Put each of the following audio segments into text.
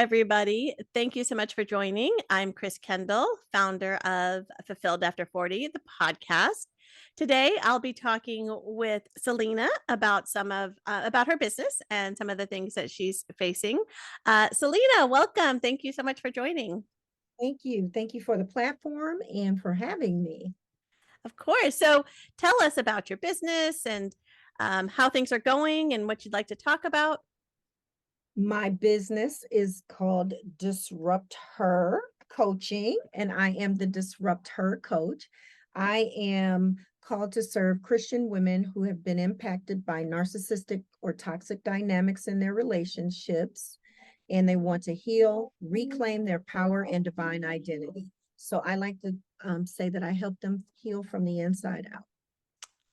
everybody. Thank you so much for joining. I'm Chris Kendall, founder of Fulfilled After 40, the podcast. Today, I'll be talking with Selina about about her business and some of the things that she's facing. Selina, welcome. Thank you so much for joining. Thank you. Thank you for the platform and for having me. Of course. So, tell us about your business and how things are going and what you'd like to talk about. My business is called Disrupt Her Coaching, and I am the Disrupt Her coach. I am called to serve Christian women who have been impacted by narcissistic or toxic dynamics in their relationships, and they want to heal, reclaim their power and divine identity. So I like to say that I help them heal from the inside out.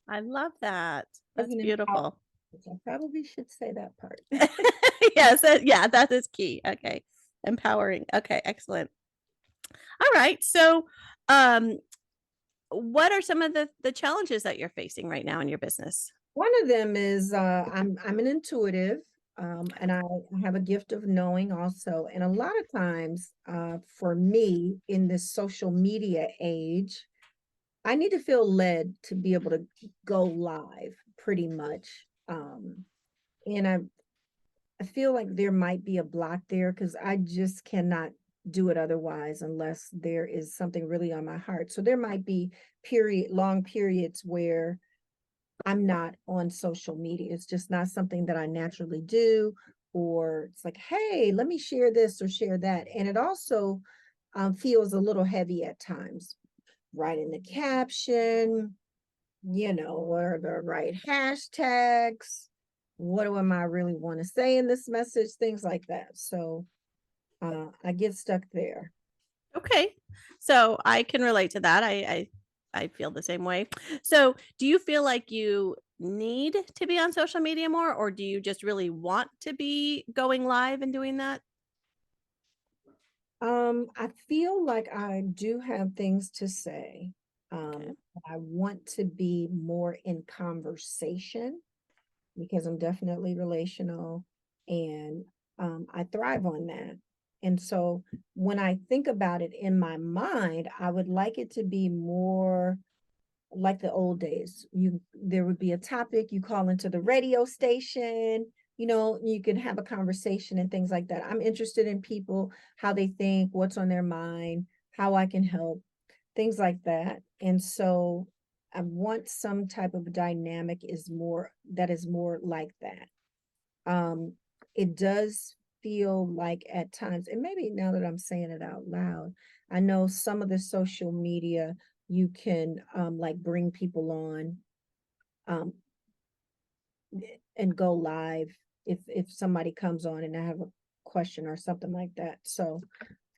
I love that. As That's an beautiful. I probably should say that part. Yes, yeah, that is key. Okay. Empowering. Okay, excellent. All right. So, um, what are some of the challenges that you're facing right now in your business? One of them is I'm an intuitive, and I have a gift of knowing also. And a lot of times, for me in this social media age, I need to feel led to be able to go live pretty much. And I feel like there might be a block there because I just cannot do it otherwise unless there is something really on my heart. So there might be long periods where I'm not on social media. It's just not something that I naturally do. Or it's like, hey, let me share this or share that. And it also feels a little heavy at times. Writing the caption, what are the right hashtags? What do I really want to say in this message? Things like that. So I get stuck there. Okay. So I can relate to that. I feel the same way. So, do you feel like you need to be on social media more, or do you just really want to be going live and doing that? I feel like I do have things to say. Okay. I want to be more in conversation because I'm definitely relational and I thrive on that. And so when I think about it in my mind, I would like it to be more like the old days. There would be a topic, you call into the radio station, you can have a conversation and things like that. I'm interested in people, how they think, what's on their mind, how I can help, things like that. And so I want some type of dynamic is more like that. Um, it does feel like at times, and maybe now that I'm saying it out loud, I know some of the social media you can like bring people on um and go live if somebody comes on and I have a question or something like that. So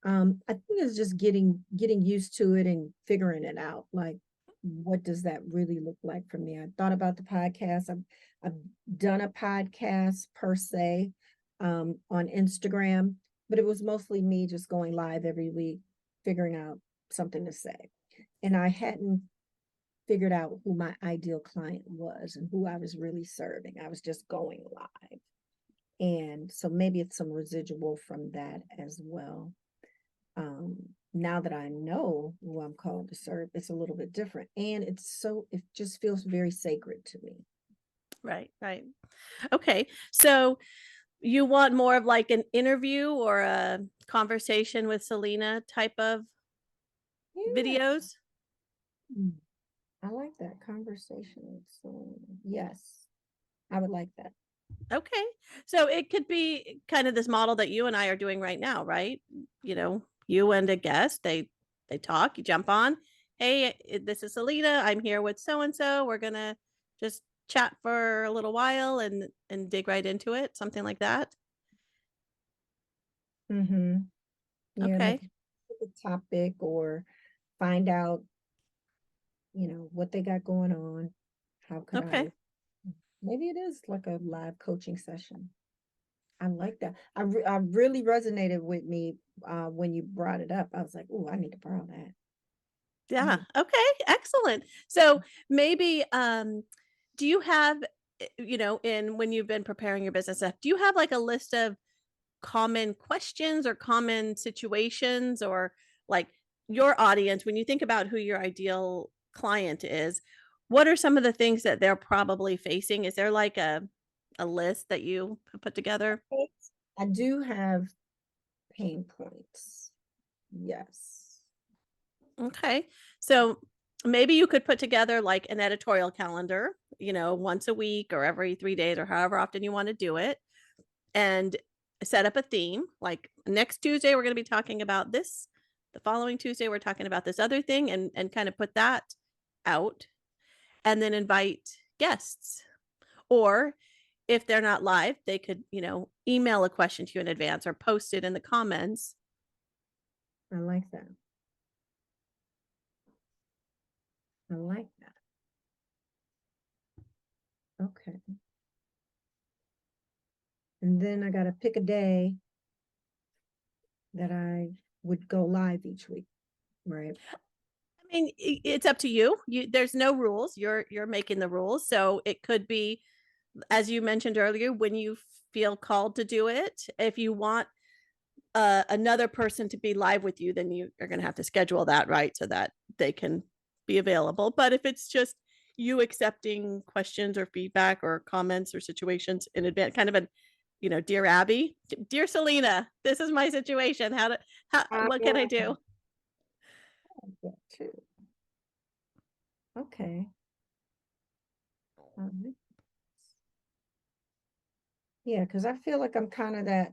I think it's just getting used to it and figuring it out. Like, what does that really look like for me? I thought about the podcast. I've done a podcast per se on Instagram, but it was mostly me just going live every week, figuring out something to say. And I hadn't figured out who my ideal client was and who I was really serving. I was just going live. And so maybe it's some residual from that as well. um Now that I know who I'm called to serve, it's a little bit different, and it just feels very sacred to me. Right, right. Okay. So, you want more of like an interview or a conversation with Selena type of Yeah. videos? Mm, I like that conversation. So yes, I would like that. Okay. So it could be kind of this model that you and I are doing right now, right? You and a guest, they talk, you jump on. Hey, this is Selena. I'm here with so and so. We're going to just chat for a little while and dig right into it, something like that. Mm-hmm. Yeah, like Okay. a topic or find out, what they got going on. How could Okay. I maybe it is like a live coaching session. I like that. I really resonated with me when you brought it up. I was like, "Oh, I need to borrow that." Yeah. Mm. Okay. Excellent. So maybe do you have in when you've been preparing your business stuff, do you have like a list of common questions or common situations, or like your audience, when you think about who your ideal client is, what are some of the things that they're probably facing? Is there like a list that you put together? I do have pain points. Yes. Okay. So maybe you could put together like an editorial calendar, once a week or every 3 days or however often you want to do it, and set up a theme. Like next Tuesday, we're going to be talking about this. The following Tuesday, we're talking about this other thing, and kind of put that out, and then invite guests. Or if they're not live, they could, email a question to you in advance or post it in the comments. I like that. I like that. Okay. And then I got to pick a day that I would go live each week, right? I mean, it's up to you. There's no rules. You're making the rules. So it could be, as you mentioned earlier, when you feel called to do it. If you want another person to be live with you, then you are going to have to schedule that, right, so that they can be available. But if it's just you accepting questions or feedback or comments or situations in advance, kind of a, dear Abby, dear Selena, this is my situation. I What can I like do? that too. Okay. Alright. Yeah, because I feel like I'm kind of that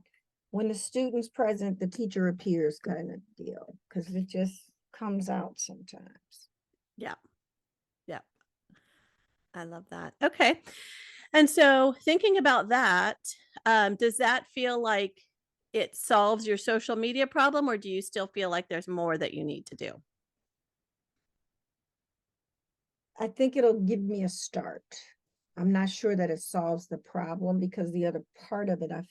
when the student's present, the teacher appears kind of deal, because it just comes out sometimes. Yeah, yeah, I love that. Okay. And so thinking about that, does that feel like it solves your social media problem, or do you still feel like there's more that you need to do? I think it'll give me a start. I'm not sure that it solves the problem because the other part of it I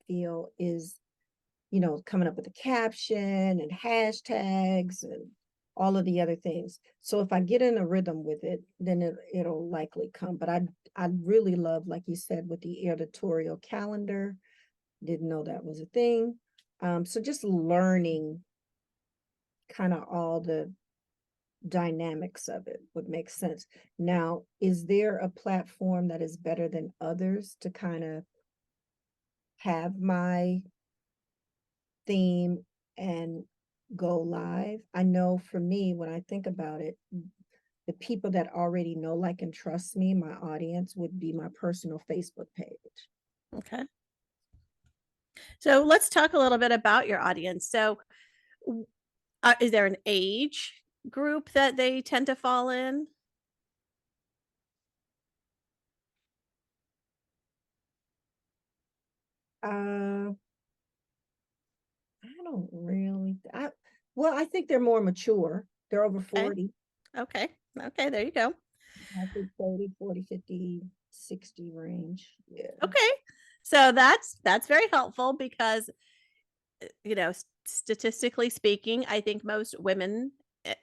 feel is, coming up with a caption and hashtags and all of the other things. So if I get in a rhythm with it, then it'll likely come. But I'd really love, like you said, with the editorial calendar. Didn't know that was a thing. So just learning kind of all the dynamics of it would make sense. Now, is there a platform that is better than others to kind of have my theme and go live? I know for me, when I think about it, the people that already know, like, and trust me, my audience would be my personal Facebook page. Okay. So let's talk a little bit about your audience. So, is there an age group that they tend to fall in? Uh, I don't really, well, I think they're more mature. They're over Okay. 40. Okay. Okay. There you go. I think 30, 40, 50, 60 range. Yeah. Okay. So that's very helpful because statistically speaking, I think most women,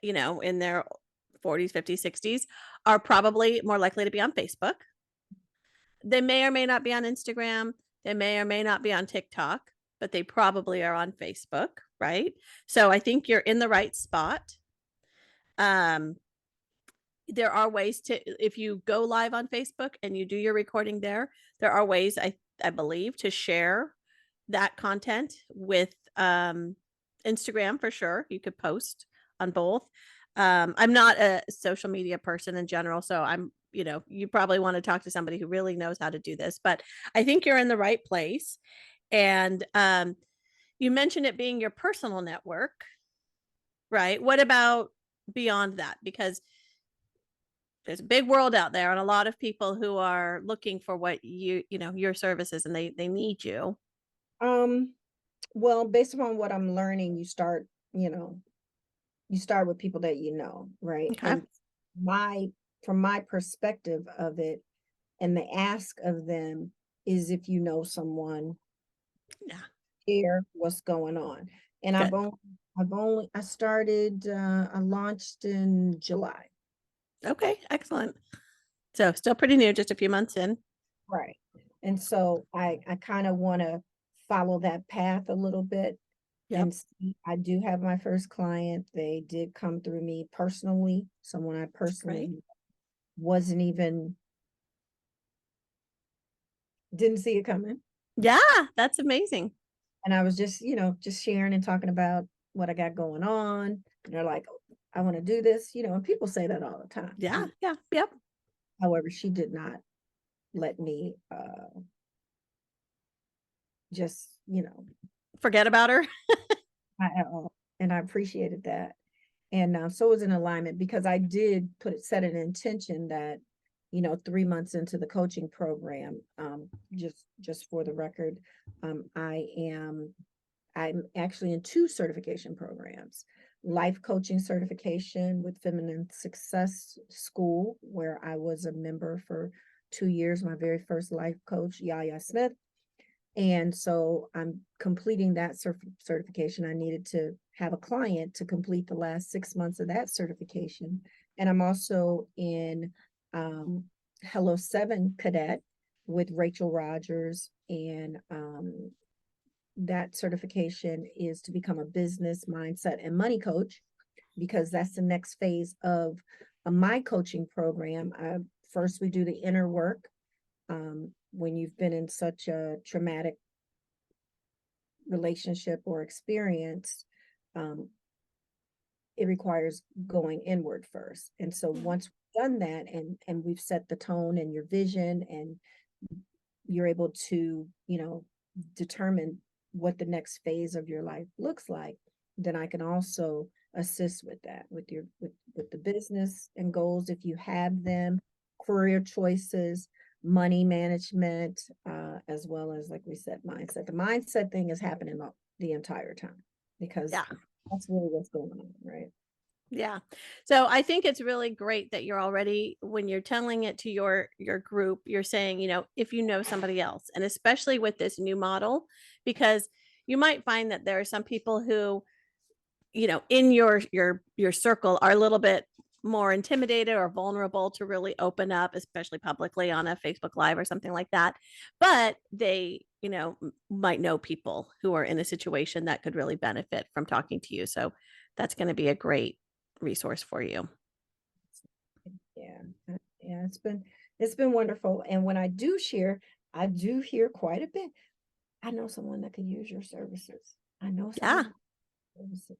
in their 40s, 50s, 60s are probably more likely to be on Facebook. They may or may not be on Instagram. They may or may not be on TikTok, but they probably are on Facebook, right? So I think you're in the right spot. Um, there are ways to, if you go live on Facebook and you do your recording there are ways, I believe, to share that content with Instagram for sure. You could post on both. I'm not a social media person in general, so you probably want to talk to somebody who really knows how to do this, but I think you're in the right place. And you mentioned it being your personal network, right? What about beyond that? Because there's a big world out there and a lot of people who are looking for what your services, and they need you. Um, well, based upon what I'm learning, you know, you start with people that you know, right? Okay. And my from my perspective of it, and the ask of them is if you know someone, Yeah. share what's going on. And Good. I started, I launched in July. Okay, excellent. So still pretty new, just a few months in. Right. And so I kind of want to follow that path a little bit Yep. and see. I do have my first client. They did come through me personally, someone I Great. personally wasn't even didn't see it coming. Yeah, that's amazing. And I was just, just sharing and talking about what I got going on. And they're like, "Oh, I want to do this," and people say that all the time. Yeah, yeah, yep. However, she did not let me just, Forget about her. at all. And I appreciated that. And so it was an alignment because I did set an intention that, 3 months into the coaching program, just for the record, I'm actually in two certification programs. Life coaching certification with Feminine Success School, where I was a member for 2 years, my very first life coach, Yaya Smith. And so I'm completing that certification. I needed to have a client to complete the last 6 months of that certification. And I'm also in um, Hello Seven Cadet with Rachel Rogers. And that certification is to become a business mindset and money coach, because that's the next phase of my coaching program. First, we do the inner work. When you've been in such a traumatic relationship or experience, um, it requires going inward first. And so Mm. once we've done that, and we've set the tone and your vision, and you're able to, determine what the next phase of your life looks like, then I can also assist with that, with with the business and goals if you have them, career choices, money management, as well as, like we said, mindset. The mindset thing is happening the entire time, because Yeah. that's really what's going on, right? Yeah. So I think it's really great that you're already, when you're telling it to your group, you're saying, if you know somebody else, and especially with this new model, because you might find that there are some people who, in your circle are a little bit more intimidated or vulnerable to really open up, especially publicly on a Facebook Live or something like that. But they, might know people who are in a situation that could really benefit from talking to you. So that's going to be a great resource for you. Yeah, yeah, it's been wonderful. And when I do share, I do hear quite a bit. I know someone that could use your services. I know Yeah, someone services.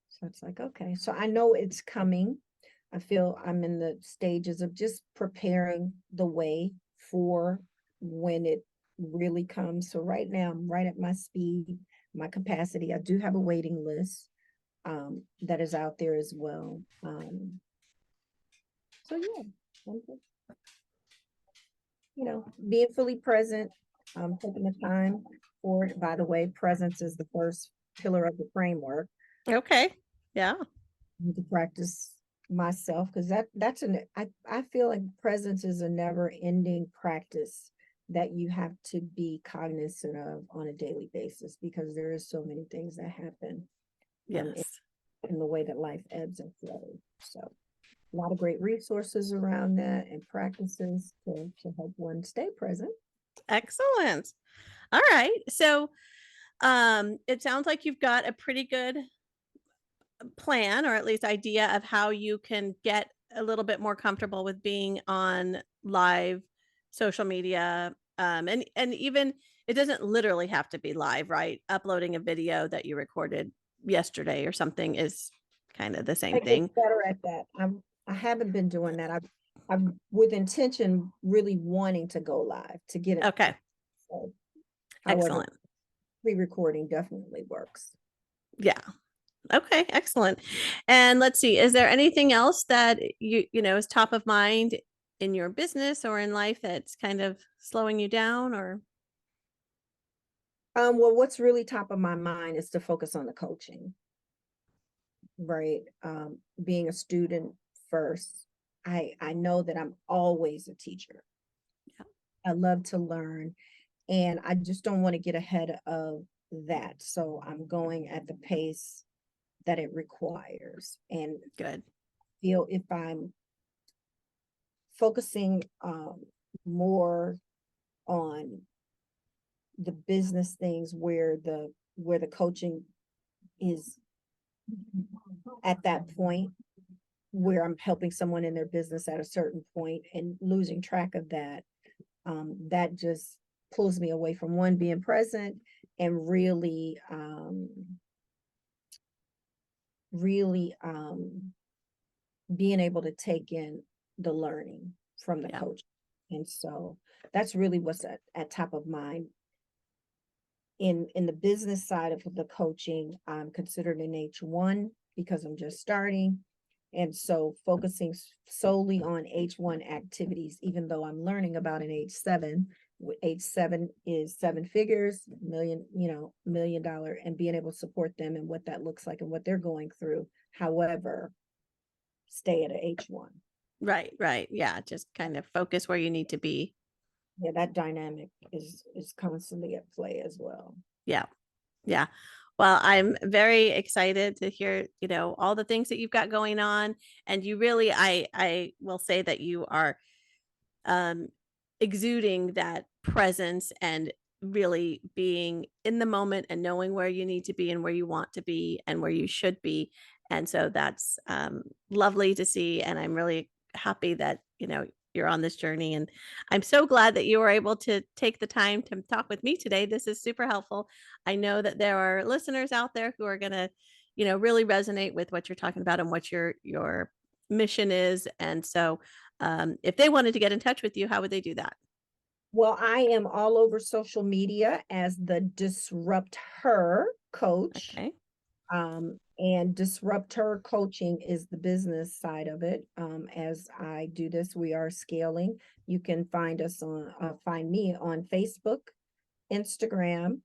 So it's like, okay. So I know it's coming. I feel I'm in the stages of just preparing the way for when it really comes. So right now I'm right at my speed, my capacity. I do have a waiting list that is out there as well. So yeah, I'm just, being fully present, taking the time for it. By the way, presence is the first pillar of the framework. okay, yeah, Need to practice myself, because I feel like presence is a never ending practice that you have to be cognizant of on a daily basis, because there is so many things that happen um in, yes, in the way that life ebbs and flows. So a lot of great resources around that and practices to help one stay present. excellent. All right, so it sounds like you've got a pretty good plan, or at least idea, of how you can get a little bit more comfortable with being on live social media, and even it doesn't literally have to be live, right? Uploading a video that you recorded yesterday or something is kind of the same I get thing. better at that. I haven't been doing that. I'm with intention really wanting to go live to get it. Okay, So, however, excellent. pre-recording definitely works. Yeah. Okay, excellent. And let's see, is there anything else that you know is top of mind in your business or in life that's kind of slowing you down, or Well, what's really top of my mind is to focus on the coaching, right? Being a student first. I know that I'm always a teacher. yeah, I love to learn, and I just don't want to get ahead of that. So I'm going at the pace that it requires, and good. feel if I'm focusing more on the business things where the coaching is at that point where I'm helping someone in their business at a certain point and losing track of that, that just pulls me away from one being present and really being able to take in the learning from the Yeah. coach. And so that's really what's at top of mind. In the business side of the coaching, I'm considered an H1 because I'm just starting. And so focusing solely on H1 activities, even though I'm learning about an H7. H7 is seven figures, million, $1 million, and being able to support them and what that looks like and what they're going through. However, stay at a H1. Right, right. Yeah, just kind of focus where you need to be. Yeah, that dynamic is constantly at play as well. Yeah. Yeah. Well, I'm very excited to hear, all the things that you've got going on. And you really, I will say that you are um, exuding that presence and really being in the moment and knowing where you need to be and where you want to be and where you should be. And so that's lovely to see. And I'm really happy that, you're on this journey. And I'm so glad that you were able to take the time to talk with me today. This is super helpful. I know that there are listeners out there who are going to, really resonate with what you're talking about and what your mission is. And so if they wanted to get in touch with you, how would they do that? Well, I am all over social media as the Disrupt Her coach. Okay. And Disrupt Her coaching is the business side of it. As I do this, we are scaling. You can find me on Facebook, Instagram,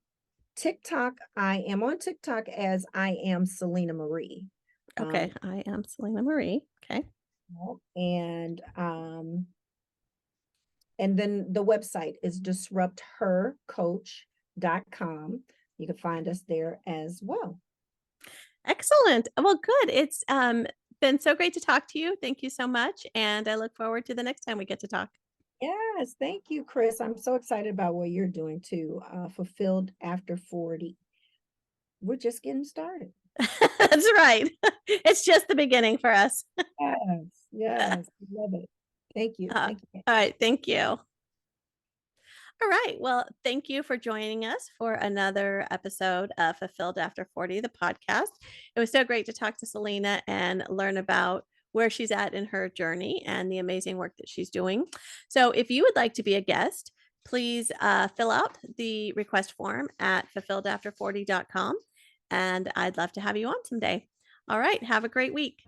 TikTok. I am on TikTok as I am Selena Marie. Okay. Um, I am Selena Marie. Okay. and And then the website is disrupthercoach.com. You can find us there as well. Excellent. Well, good. It's been so great to talk to you. Thank you so much. And I look forward to the next time we get to talk. Yes, thank you, Chris. I'm so excited about what you're doing too. Fulfilled after 40. We're just getting started. That's right. It's just the beginning for us. Yes, yes, love it. Thank you. All Thank you. right. Thank you. All right. Well, thank you for joining us for another episode of Fulfilled After 40, the podcast. It was so great to talk to Selena and learn about where she's at in her journey and the amazing work that she's doing. So, if you would like to be a guest, please fill out the request form at fulfilledafter40.com. And I'd love to have you on someday. All right. Have a great week.